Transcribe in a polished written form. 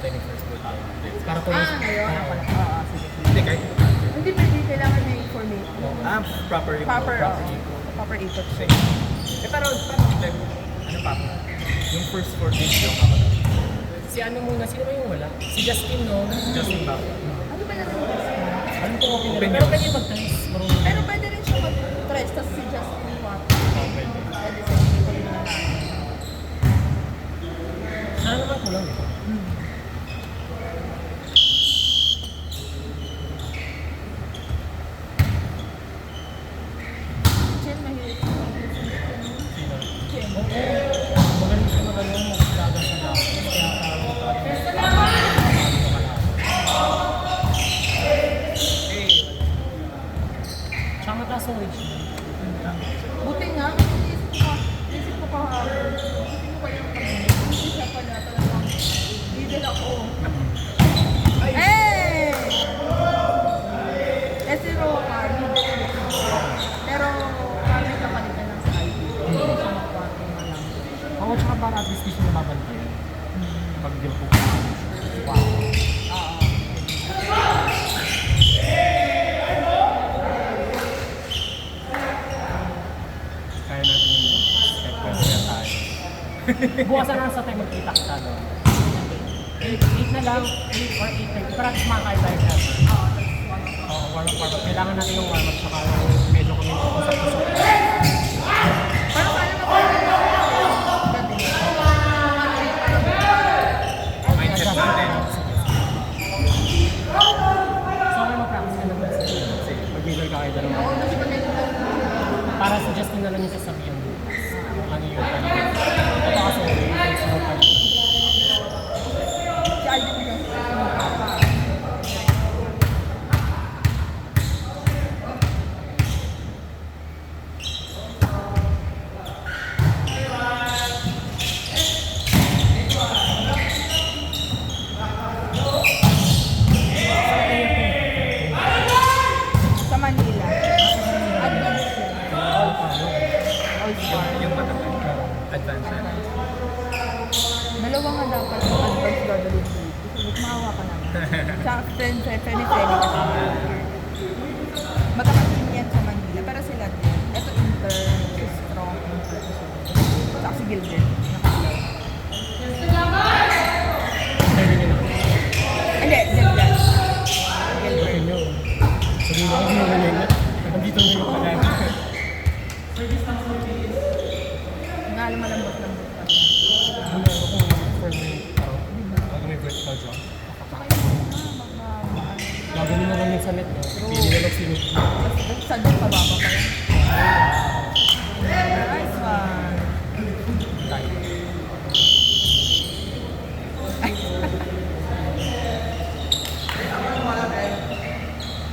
21st birthday. Para po yung... Ngayon ako pala. Oo, sige. Hindi, kahit... Hindi pwede, kailangan may information. Proper Proper input. Sige. Pero, like, ano pa? Yung first 4 days yung ako. Si ano muna, sino ba yung wala? Si Justin, no? Justin ba? Ano ba natin? Alam ko okay na Pero rin. pwede mag-test. Marunong. Pero pwede rin siya mag-tres, tapos si Justin Watt. Pwede. Pwede sa hindi ko rin nalaman. Sana naman kulang eh. Chen, mahilig ko. Sino? Chen. Magaling siya magaling maglaga sa lahat. Kaya tsaka mataas ang wage niya. Buti nga, isip ko pa hapon. Isip ko pa yung pag-ibig. Siya pala talagang leader ako. Eh! Eh si Roca, leader ako. Pero kami kapalitan ng side. Hindi siya mag-quarter na lang. Ako tsaka para at least di siya nababantayan. Pag di po. Wow. Oo. Kaya natin yung step by step tayo. Buwasan lang sa tayo magkita kita, no? 8 na lang, 8 or 8 na. I-practice mga kahit tayo natin. Oo, warm up. Kailangan natin yung warm up saka medyo kami usap-usap. Pero paano na gabi? Mindset natin. So, may mag-practice ka ng best. Mag-middle ka kayo dalawa. Oo, mas magaling lang. Para sa Justin na lang yung sasabihin. Ano yun? Ito kasi, yung smoke ka. Si Alvin yung sa Manila. Advance yun. All star. Yung advance na. Dalawa nga dapat yung advance gagawin dito. Maawa ka naman. Sa friend, friendly ka. Magkakasin yan sa Manila. Pero sila din. Ito inter, strong inter. Saka si Gilbert. Nakalaw. Pwede nyo na. Hindi, Gilbert. Pwede nyo. Sabihin mo kung magaling na. Nandito na yung pala. Nga alam malambot-lambot pa siya. Ano ako kung for me, pag may vertical jump. Saka yung mga Gagawin na lang yung sa net, no? Pili na lang sinip. saan yung pababa